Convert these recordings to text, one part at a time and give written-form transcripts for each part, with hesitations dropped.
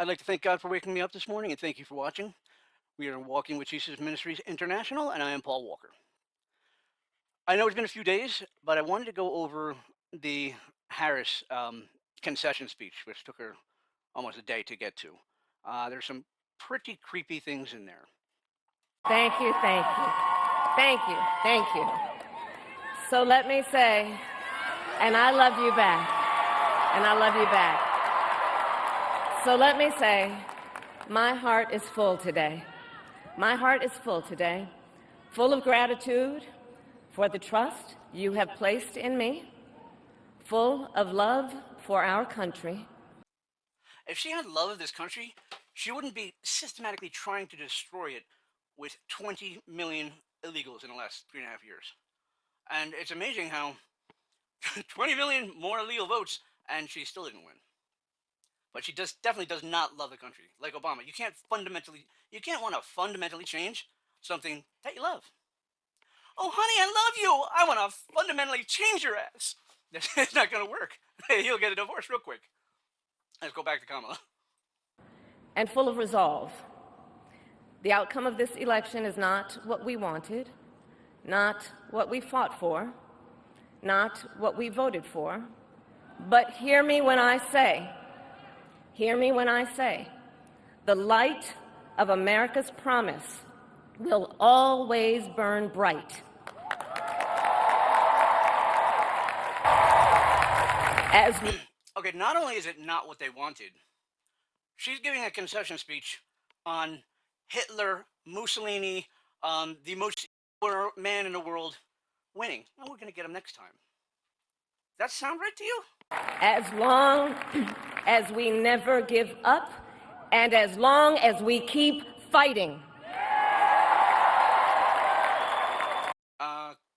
I'd like to thank God for waking me up this morning and thank you for watching. We are Walking with Jesus Ministries International, and I am Paul Walker. I know it's been a few days, but I wanted to go over the Harris concession speech, which took her almost a day to get to. There's some pretty creepy things in there. Thank you, thank you. Thank you, thank you. So let me say, and I love you back, and I love you back. So let me say, my heart is full today. My heart is full today, full of gratitude for the trust you have placed in me, full of love for our country. If she had love of this country, she wouldn't be systematically trying to destroy it with 20 million illegals in the last 3.5 years. And it's amazing how 20 million more illegal votes, and she still didn't win. But she definitely does not love the country, like Obama. You can't want to fundamentally change something that you love. Oh, honey, I love you. I want to fundamentally change your ass. It's not going to work. You'll get a divorce real quick. Let's go back to Kamala. And full of resolve. The outcome of this election is not what we wanted, not what we fought for, not what we voted for, but hear me when I say, the light of America's promise will always burn bright. Okay, not only is it not what they wanted, she's giving a concession speech on Hitler, Mussolini, the most evil man in the world winning. And we're going to get him next time. That sound right to you? As long as we never give up and as long as we keep fighting.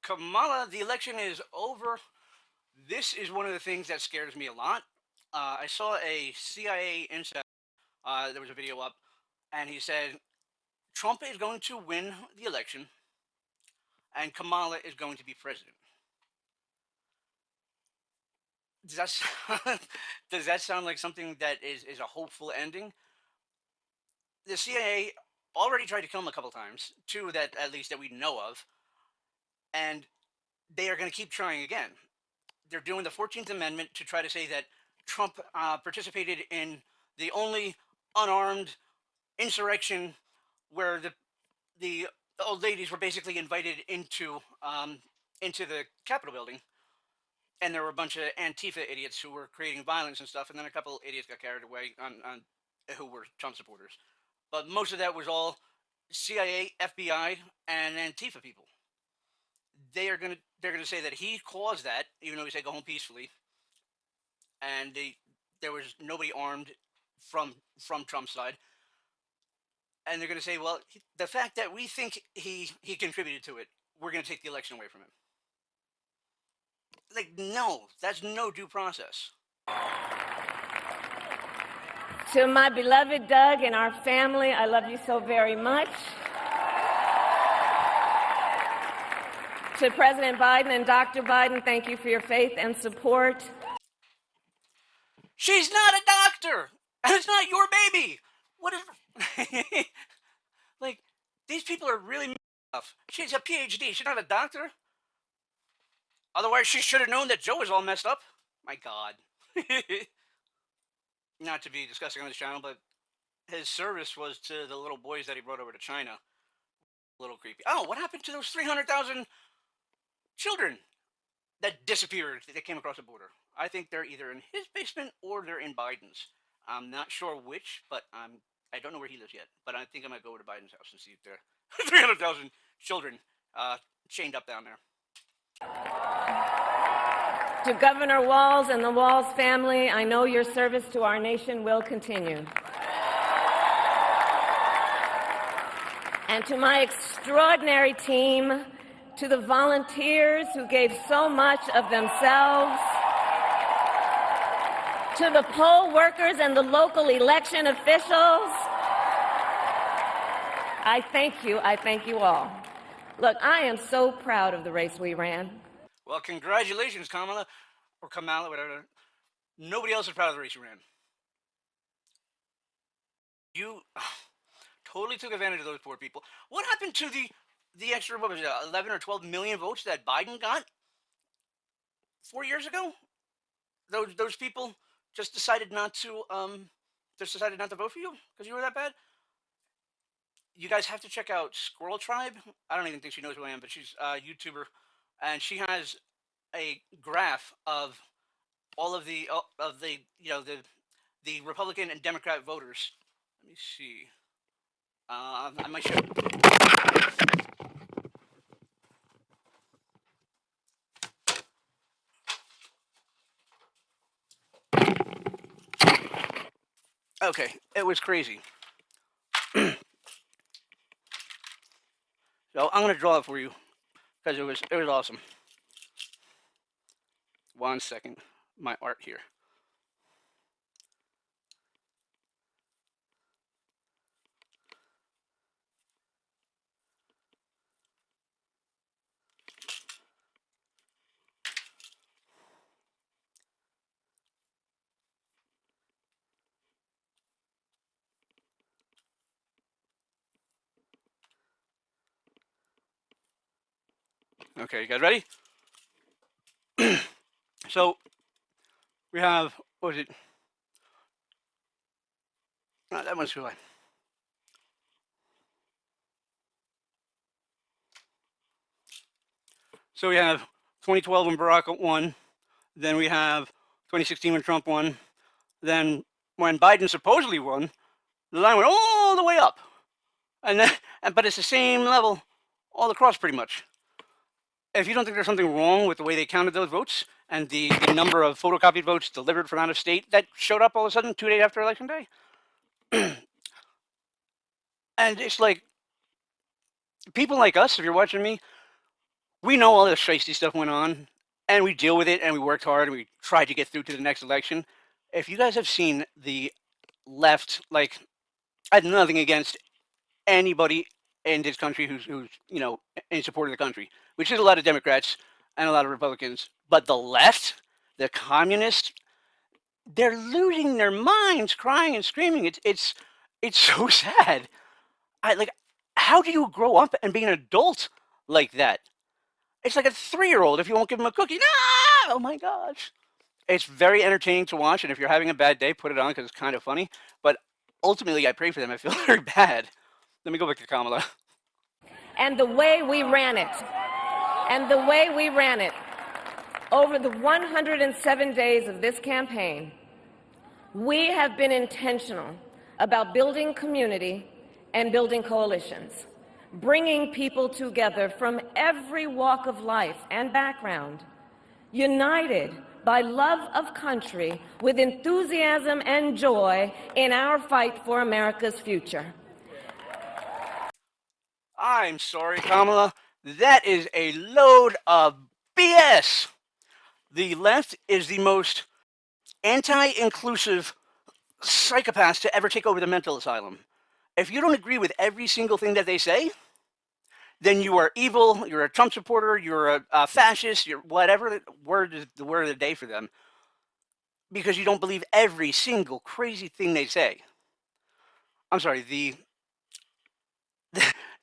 Kamala, the election is over. This is one of the things that scares me a lot. I saw a CIA insider, there was a video up, and he said, Trump is going to win the election, and Kamala is going to be president. Does that sound like something that is a hopeful ending? The CIA already tried to kill him a couple times, two that at least that we know of, and they are going to keep trying again. They're doing the 14th Amendment to try to say that Trump participated in the only unarmed insurrection where the old ladies were basically invited into the Capitol building, and there were a bunch of Antifa idiots who were creating violence and stuff, and then a couple idiots got carried away on who were Trump supporters. But most of that was all CIA, FBI, and Antifa people. They're gonna say that he caused that, even though he said go home peacefully, and there was nobody armed from Trump's side. And they're going to say, well, the fact that we think he contributed to it, we're going to take the election away from him. Like, no, that's no due process. To my beloved Doug and our family, I love you so very much. To President Biden and Dr. Biden, thank you for your faith and support. She's not a doctor, and it's not your baby. What is... Like, these people are really tough. She's a PhD. She's not a doctor. Otherwise, she should have known that Joe was all messed up. My God. Not to be discussing on this channel, but his service was to the little boys that he brought over to China. A little creepy. Oh, what happened to those 300,000 children that disappeared that came across the border? I think they're either in his basement or they're in Biden's. I'm not sure which, but I don't know where he lives yet. But I think I might go over to Biden's house and see if there are 300,000 children chained up down there. To Governor Walz and the Walz family, I know your service to our nation will continue. And to my extraordinary team, to the volunteers who gave so much of themselves, to the poll workers and the local election officials, I thank you all. Look, I am so proud of the race we ran. Well, congratulations, Kamala, or Kamala, whatever. Nobody else is proud of the race you ran. You totally took advantage of those poor people. What happened to the extra, what was it, 11 or 12 million votes that Biden got 4 years ago? Those people just decided not to vote for you because you were that bad. You guys have to check out Squirrel Tribe. I don't even think she knows who I am, but she's a YouTuber, and she has a graph of all of the the Republican and Democrat voters. Let me see. I might show. Okay, it was crazy. So I'm gonna draw it for you because it was awesome. One second, my art here. Okay, you guys ready? So we have, what was it? That one's too high. So we have 2012 when Barack won. Then we have 2016 when Trump won. Then when Biden supposedly won, the line went all the way up. And then, but it's the same level all across pretty much. If you don't think there's something wrong with the way they counted those votes and the number of photocopied votes delivered from out of state that showed up all of a sudden 2 days after election day, and it's like people like us, if you're watching me, we know all this shiesty stuff went on, and we deal with it, and we worked hard, and we tried to get through to the next election. If you guys have seen the left, like, I have nothing against anybody in this country who's in support of the country, which is a lot of Democrats and a lot of Republicans, but the left, the communists, they're losing their minds, crying and screaming. It's so sad. I like, how do you grow up and be an adult like that? It's like a 3-year-old if you won't give them a cookie. No! Oh my gosh. It's very entertaining to watch, and if you're having a bad day, put it on because it's kind of funny. But ultimately, I pray for them. I feel very bad. Let me go back to Kamala. And the way we ran it, and the way we ran it over the 107 days of this campaign, we have been intentional about building community and building coalitions, bringing people together from every walk of life and background, united by love of country with enthusiasm and joy in our fight for America's future. I'm sorry, Kamala. That is a load of BS. The left is the most anti-inclusive psychopaths to ever take over the mental asylum. If you don't agree with every single thing that they say, then you are evil, you're a Trump supporter, you're a fascist, you're whatever the word is the word of the day for them, because you don't believe every single crazy thing they say. I'm sorry,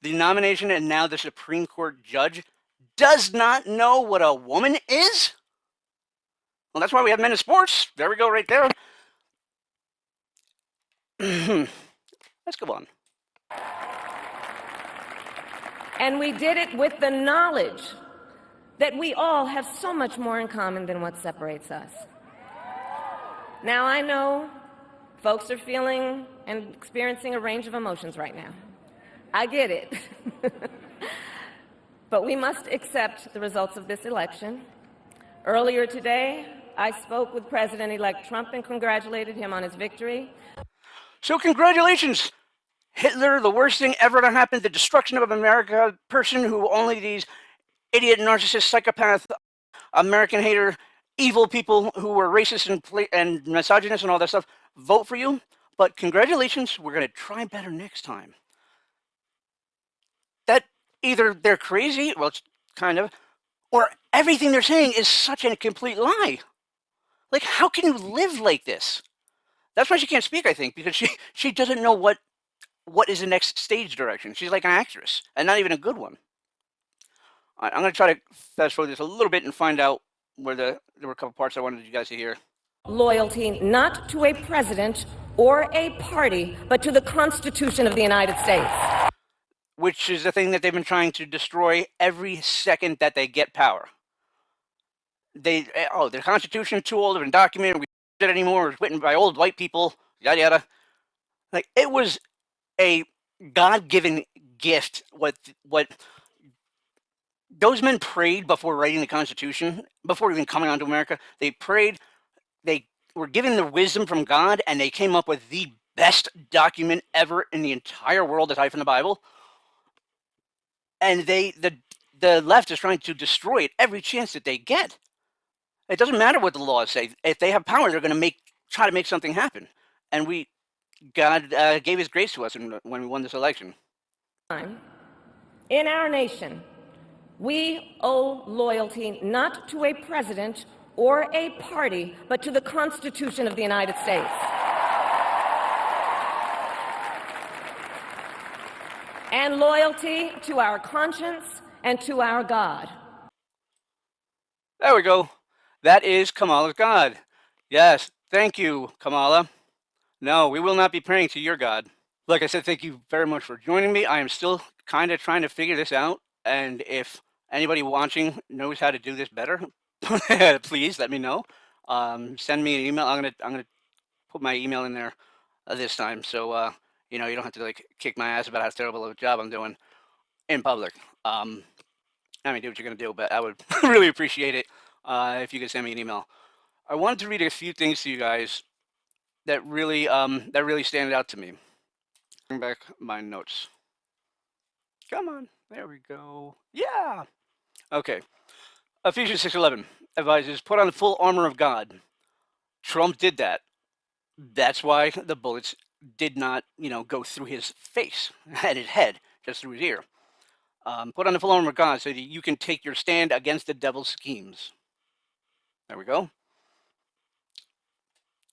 the nomination and now the Supreme Court judge does not know what a woman is? Well, that's why we have men in sports. There we go, right there. Let's go on. And we did it with the knowledge that we all have so much more in common than what separates us. Now, I know folks are feeling and experiencing a range of emotions right now. I get it. But we must accept the results of this election. Earlier today, I spoke with President-elect Trump and congratulated him on his victory. So congratulations, Hitler, the worst thing ever to happen, the destruction of America, person who only these idiot, narcissist, psychopath, American hater, evil people who were racist and misogynist and all that stuff vote for you. But congratulations, we're going to try better next time. That either they're crazy, well, it's kind of, or everything they're saying is such a complete lie. Like, how can you live like this? That's why she can't speak, I think, because she doesn't know what is the next stage direction. She's like an actress, and not even a good one. I'm going to try to fast forward this a little bit and find out where there were a couple parts I wanted you guys to hear. Loyalty not to a president or a party, but to the Constitution of the United States. Which is the thing that they've been trying to destroy every second that they get power. The Constitution too old, been documented. We don't it anymore. It's written by old white people. Yada yada. Like it was a God-given gift. What those men prayed before writing the Constitution, before even coming onto America. They prayed. They were given the wisdom from God, and they came up with the best document ever in the entire world, aside from the Bible. And the left is trying to destroy it every chance that they get. It doesn't matter what the laws say. If they have power, they're going to try to make something happen. And God gave His grace to us when we won this election. In our nation, we owe loyalty not to a president or a party, but to the Constitution of the United States. And loyalty to our conscience and to our God. There we go. That is Kamala's God. Yes, thank you, Kamala. No, we will not be praying to your God. Like I said, thank you very much for joining me. I am still kind of trying to figure this out, and if anybody watching knows how to do this better, please let me know. Send me an email. I'm gonna put my email in there this time, so you don't have to like kick my ass about how terrible of a job I'm doing in public. I mean, do what you're gonna do, but I would really appreciate it if you could send me an email. I wanted to read a few things to you guys that really stand out to me. Bring back my notes. Come on, there we go. Yeah. Okay. Ephesians 6:11 advises put on the full armor of God. Trump did that. That's why the bullets did not, go through his face and his head, just through his ear. Put on the full armor of God so that you can take your stand against the devil's schemes. There we go.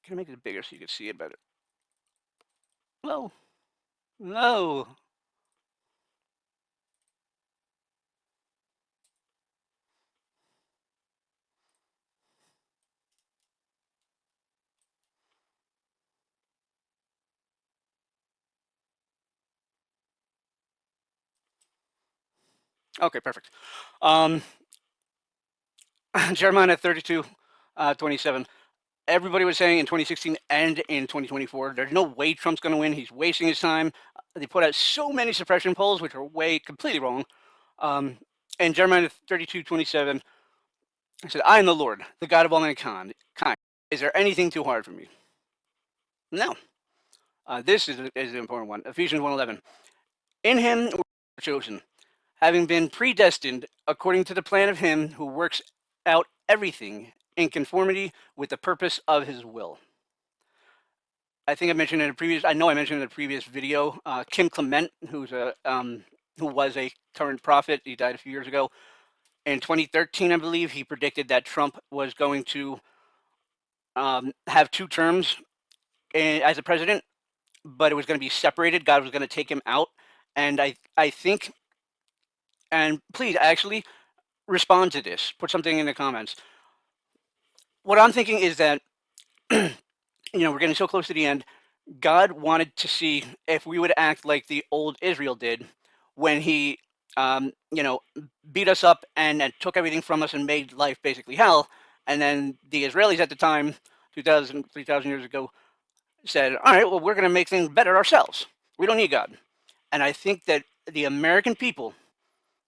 Can I make it bigger so you can see it better? No. No. Okay, perfect. Jeremiah 32:27. Everybody was saying in 2016 and in 2024, there's no way Trump's going to win. He's wasting his time. They put out so many suppression polls, which are completely wrong. And Jeremiah 32:27 said, I am the Lord, the God of all mankind. Is there anything too hard for me? No. This is the important one. Ephesians 1:11. In him we were chosen, having been predestined according to the plan of him who works out everything in conformity with the purpose of his will. I think I mentioned in a previous. I know I mentioned in a previous video. Kim Clement, who was a current prophet, he died a few years ago. In 2013, I believe, he predicted that Trump was going to have 2 terms as a president, but it was going to be separated. God was going to take him out, and I think. And please, actually, respond to this. Put something in the comments. What I'm thinking is that we're getting so close to the end. God wanted to see if we would act like the old Israel did when he, beat us up and took everything from us and made life basically hell. And then the Israelis at the time, 2,000, 3,000 years ago, said, all right, well, we're going to make things better ourselves. We don't need God. And I think that the American people,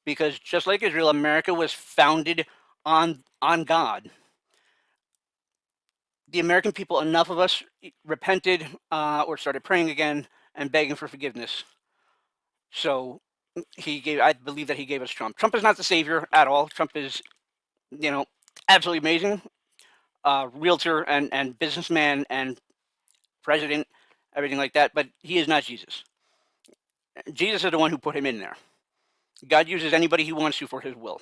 because just like Israel, America was founded on God. The American people, enough of us repented or started praying again and begging for forgiveness. So I believe that he gave us Trump. Trump is not the savior at all. Trump is, absolutely amazing. Realtor and businessman and president, everything like that. But he is not Jesus. Jesus is the one who put him in there. God uses anybody he wants to for his will.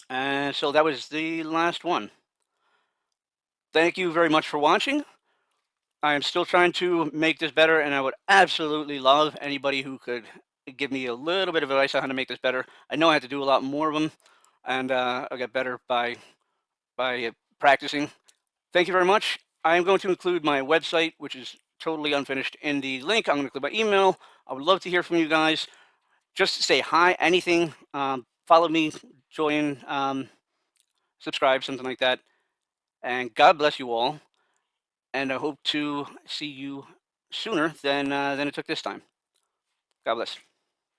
And so that was the last one. Thank you very much for watching. I am still trying to make this better, and I would absolutely love anybody who could give me a little bit of advice on how to make this better. I know I have to do a lot more of them, and I'll get better by practicing. Thank you very much. I am going to include my website, which is totally unfinished, in the link. I'm going to include my email. I would love to hear from you guys. Just say hi, anything. Follow me, join, subscribe, something like that. And God bless you all. And I hope to see you sooner than it took this time. God bless.